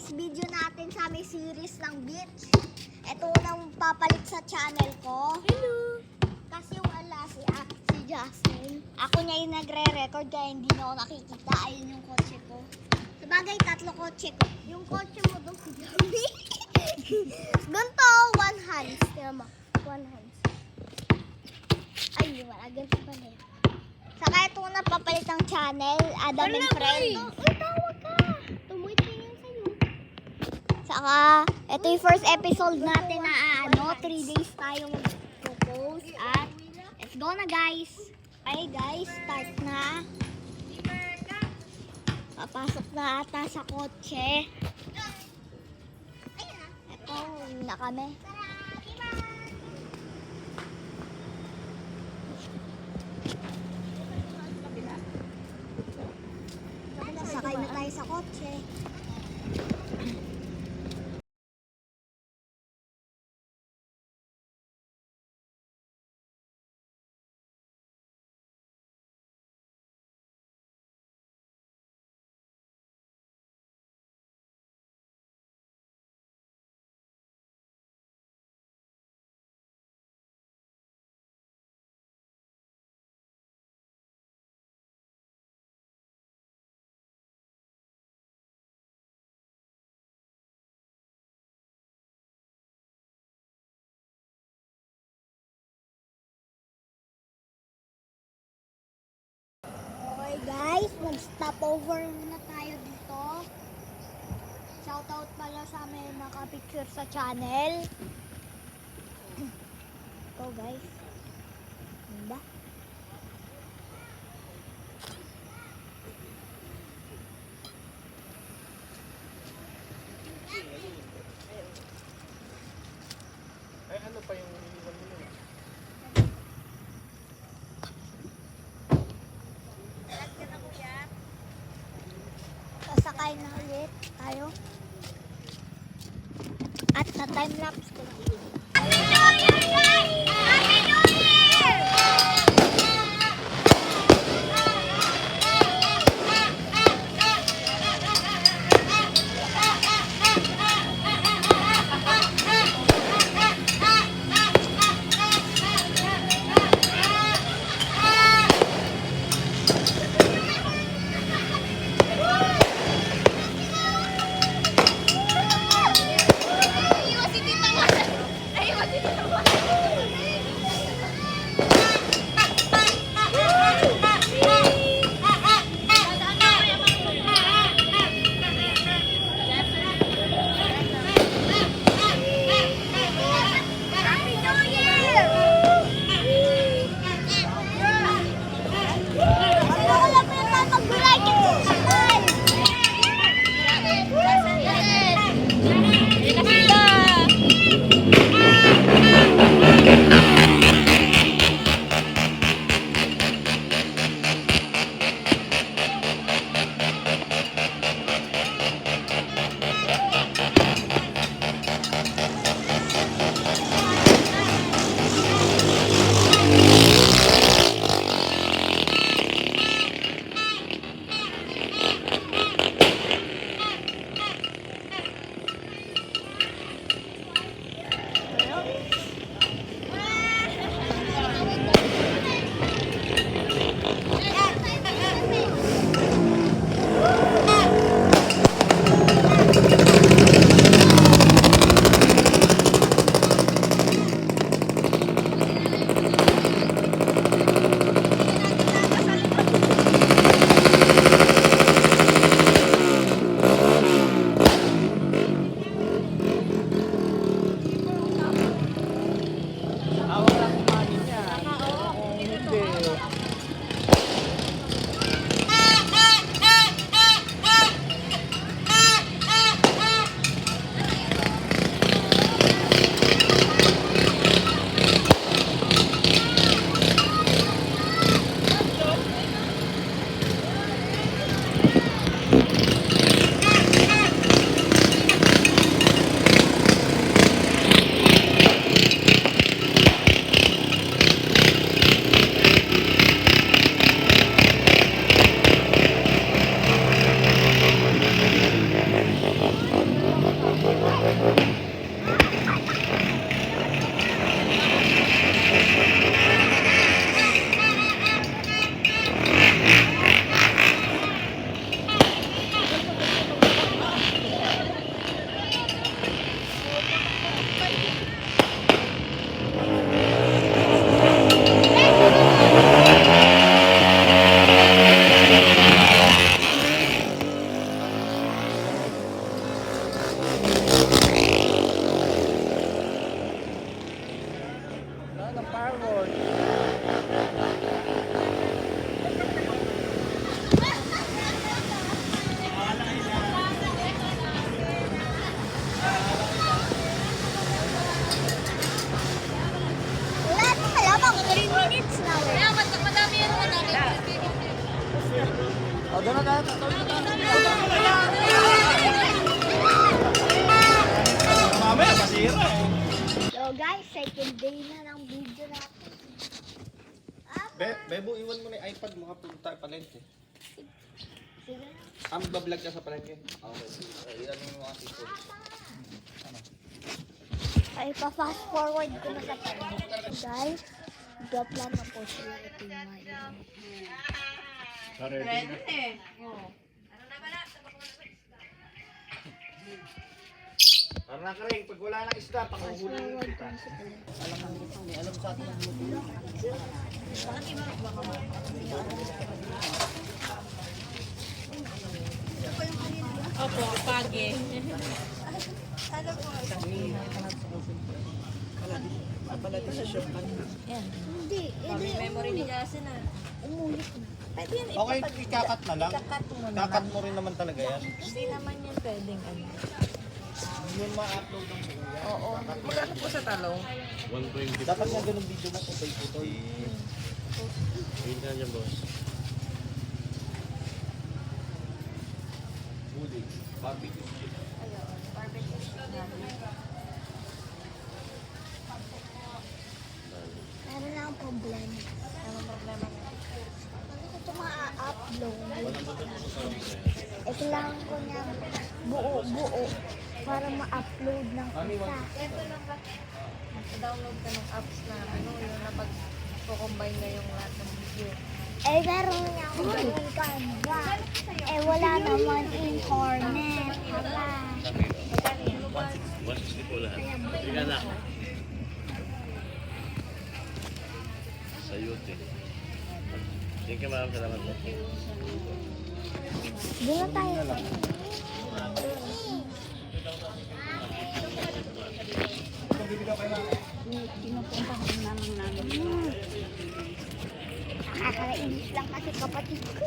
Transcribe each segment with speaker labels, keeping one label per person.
Speaker 1: first video natin sa aming series ng beach. Ito nang papalit sa channel ko.
Speaker 2: Hello!
Speaker 1: Kasi wala si Jasmine. Ako niya yung nagre-record kaya hindi na ako nakikita. Ayun yung kotse ko. Sabagay, 3 kotse ko. Yung kotse mo doon si Jasmine. Ganito, 1 hands. Tingnan mo, 1 hands. Ay, hindi wala. Ganito pa rin. Saka ito na papalit ang channel. Adam and Friend. Uy, tawag ka! Tumitingin sa'yo. Saka, ito yung first episode natin na 3 days tayo mag-propose. At, let's go na guys. Okay guys, start na. Papasok na ata sa kotse. Ito, na kami. Sakay na tayo sa kotse. Okay guys, mag-stop over muna tayo dito. Shoutout pala sa amin nakapicture sa channel. Ito guys. Ganda.
Speaker 3: Ay, ano pa yung iniwan mo yun?
Speaker 1: Sasakay na ulit tayo. At na-timelapse ko na.
Speaker 3: Mamaya, masira eh.
Speaker 1: So guys, second day na ng video natin.
Speaker 3: Bebo, iwan mo na yung iPad mo kapag tayo palengke.
Speaker 1: Sige na.
Speaker 3: Magbablog ka sa palengke. Okay, sige. Ilan mo yung mga sipon.
Speaker 1: Ay, pa-fast forward ko na sa pag. Guys, drop lang na po sila. Ito yung mga
Speaker 3: Tara na ka rin, pag wala ng isda,
Speaker 1: fast
Speaker 3: pakuhuli
Speaker 1: forward ko
Speaker 3: kita.
Speaker 1: na sa pag.
Speaker 3: Alam sa atin ang
Speaker 2: Opo, pagi. Yan.
Speaker 1: Hindi,
Speaker 2: Sabi memory ni Jason ah.
Speaker 1: umulit na.
Speaker 2: Pwede yan
Speaker 3: Okay, ikakat na lang.
Speaker 2: ikakat mo naman.
Speaker 3: Kakat mo rin naman talaga yan.
Speaker 2: Hindi naman yan pwedeng ano.
Speaker 3: Yun ma-upload ng video yan.
Speaker 2: Oo. Magkano po sa talong?
Speaker 3: Dapat nga ganun video mo kung tayo ito.
Speaker 4: Yun na dyan, boss.
Speaker 3: Huli. Barbecue.
Speaker 1: Meron lang problema.
Speaker 2: Anong problema niya?
Speaker 1: Ano ko ito ma-upload? Kailangan ko niya buo-buo para ma-upload ng isa.
Speaker 2: Download ka ng apps na ano, yung napag-combine na yung lahat ng video.
Speaker 1: Eh, meron niya ako ganun Canva. Eh, wala naman internet. Hala.
Speaker 4: 160 po lahat. Sige na. Sa YouTube. Thank you, ma'am. Salamat po.
Speaker 1: Doon na tayo. Nakakainis lang kasi kapatid ko.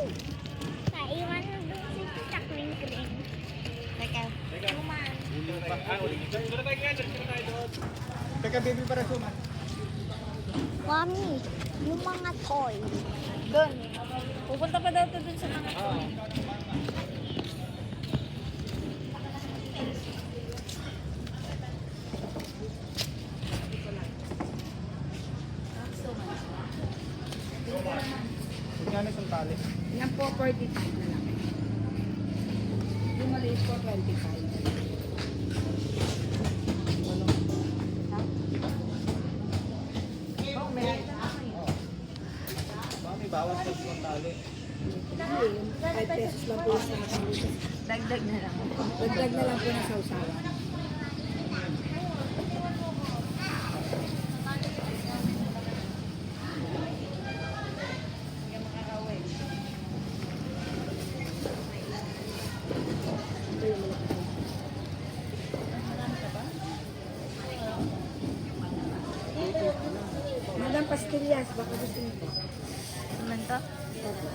Speaker 1: Naiwan na doon si Tita Kring-Kring. Teka, kuman.
Speaker 3: Teka, baby, para suman.
Speaker 1: Mami, yung mga toy.
Speaker 2: Doon. Pupunta pa daw to dun sa mga toy.
Speaker 3: Huwag nga na isang tali.
Speaker 5: Yan po, 45 na lang. Yung maliit po, 25.
Speaker 3: Mami, bawas ka isang tali.
Speaker 5: 5 pesos lang po sa
Speaker 2: Dagdag na lang.
Speaker 5: Dagdag na lang po na sausawan. Madam Pastillas, baka gusto niyo po.
Speaker 2: Naman to?
Speaker 5: Opo.